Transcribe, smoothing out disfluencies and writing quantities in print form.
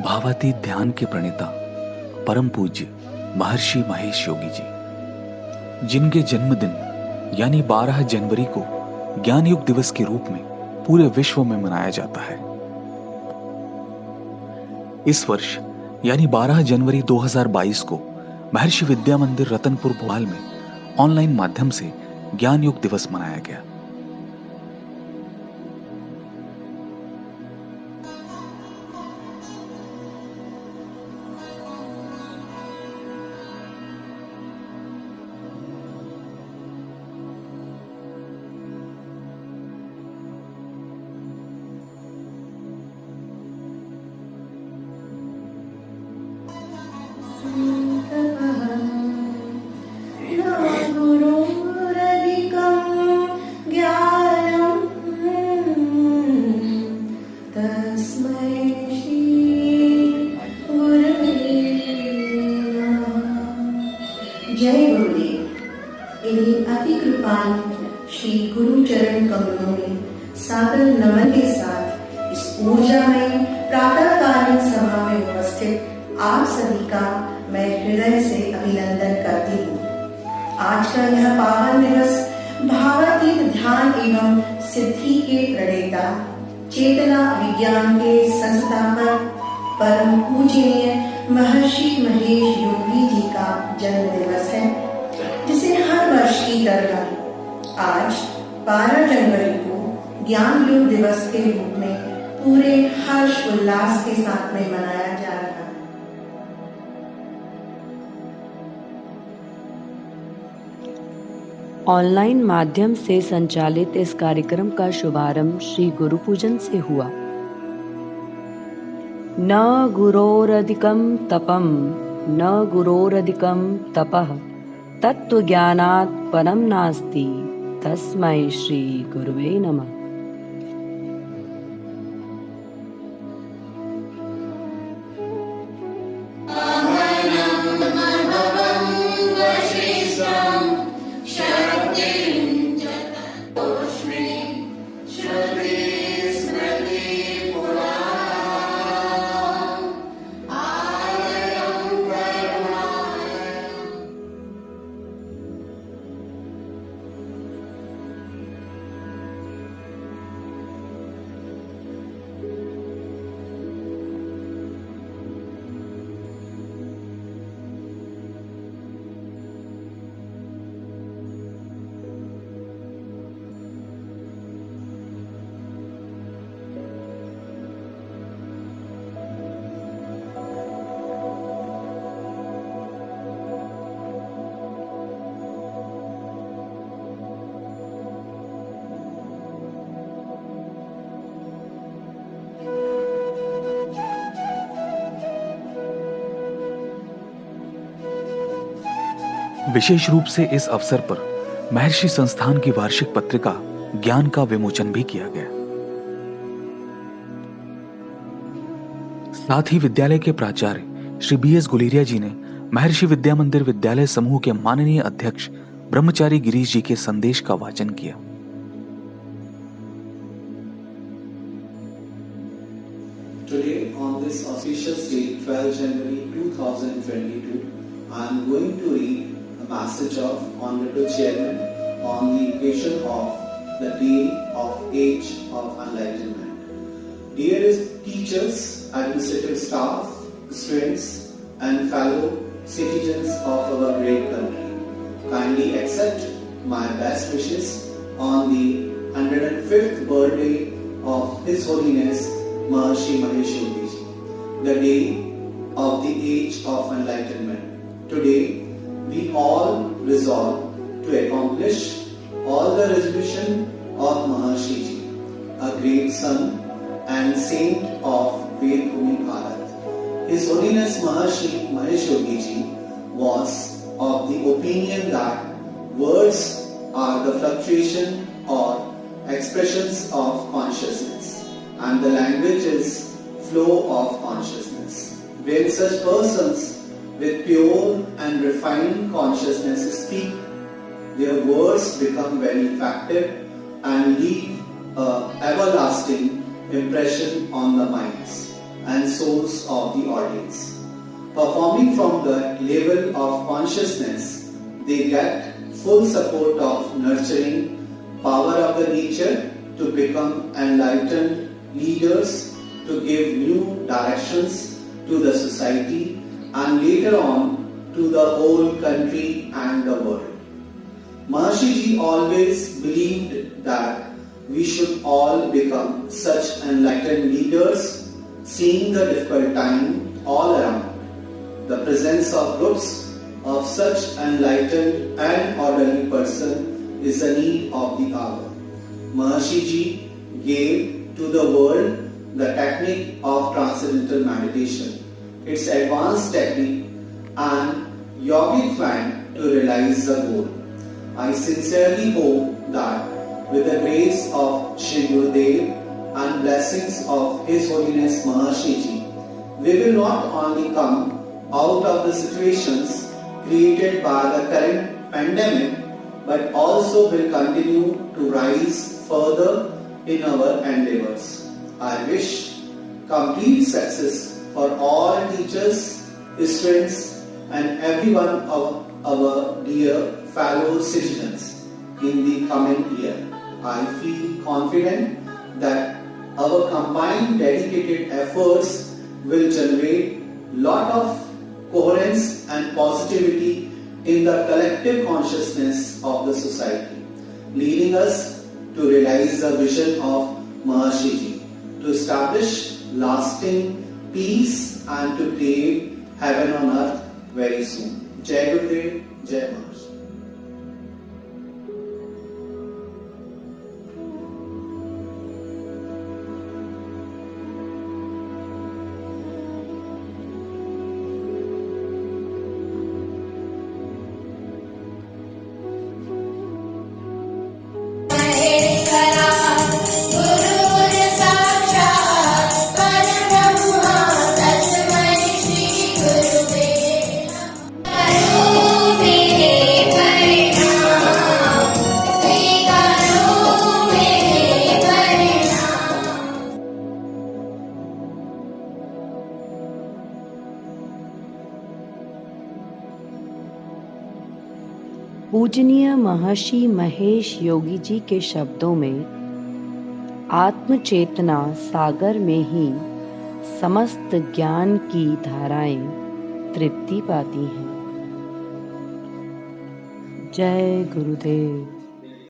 भावातीत ध्यान के प्रणेता परम पूज्य महर्षि महेश योगी जी, जिनके जन्मदिन यानी 12 जनवरी को ज्ञान युग दिवस के रूप में पूरे विश्व में मनाया जाता है। इस वर्ष यानी 12 जनवरी 2022 को महर्षि विद्या मंदिर रतनपुर भोपाल में ऑनलाइन माध्यम से ज्ञान युग दिवस मनाया गया। जय गुरुदेव। इन्हीं अति कृपाल श्री गुरु चरण कमलों में सादर नमन के साथ इस ऊर्जामय प्रातःकालीन सभा में उपस्थित आप सभी का मैं हृदय से अभिनंदन करती हूँ। आज का यह पावन दिवस भावातीत ध्यान एवं सिद्धि के प्रणेता, चेतना विज्ञान के संस्थापक परम पूजनीय महर्षि महेश योगी जी का जन्म दिवस है, जिसे हर वर्ष की तरह आज 12 जनवरी को ज्ञान युग दिवस के रूप में पूरे हर्ष उल्लास के साथ में मनाया जा रहा है। ऑनलाइन माध्यम से संचालित इस कार्यक्रम का शुभारंभ श्री गुरु पूजन से हुआ। न गुरोरधिकं तपं न गुरोरधिकं तपः तत्त्वज्ञानात् परं नास्ति तस्मै श्री गुरुवे नमः। विशेष रूप से इस अवसर पर महर्षि संस्थान की वार्षिक पत्रिका ज्ञान का विमोचन भी किया गया। साथ ही विद्यालय के प्राचार्य श्री BS गुलेरिया जी ने महर्षि विद्या मंदिर विद्यालय समूह के माननीय अध्यक्ष ब्रह्मचारी गिरीश जी के संदेश का वाचन किया। Today on this auspicious day, 12 January 2022, I am going to read a message of Honorable Chairman on the occasion of the Day of Age of Enlightenment. Dearest teachers, administrative staff, students and fellow citizens of our great country, kindly accept my best wishes on the 105th birthday of His Holiness Maharishi Mahesh Yogi Ji, the day of the age of enlightenment. Today, we all resolve to accomplish all the resolution of Maharishi Ji, a great son and saint of Vedbhumi Bharat. His Holiness Maharishi Mahesh Yogi Ji was of the opinion that words are the fluctuation or expressions of consciousness, and the language is flow of consciousness. When such persons with pure and refined consciousness speak, their words become very effective and leave an everlasting impression on the minds and souls of audience. Performing from the level of consciousness, they get full support of nurturing power of the nature to become enlightened leaders, to give new directions to the society and later on to the whole country and the world. Maharshi Ji always believed that we should all become such enlightened leaders, seeing the difficult time all around. The presence of groups of such enlightened and orderly person is the need of the hour. Maharshi Ji gave to the world the technique of transcendental meditation, its advanced technique and yogic plan to realize the goal. I sincerely hope that with the grace of Shri Gurudev and blessings of His Holiness Maharshi Ji, we will not only come out of the situations created by the current pandemic, but also will continue to rise further in our endeavors. I wish complete success for all teachers, students and everyone of our dear fellow citizens in the coming year. I feel confident that our combined dedicated efforts will generate lot of coherence and positivity in the collective consciousness of the society, leading us to realize the vision of Maharshi Ji, to establish lasting peace and to create heaven on earth very soon. Jai Gurudev, Jai Maharshi. पूजनीय महर्षि महेश योगी जी के शब्दों में आत्म चेतना सागर में ही समस्त ज्ञान की धाराएं तृप्ति पाती हैं। जय गुरुदेव।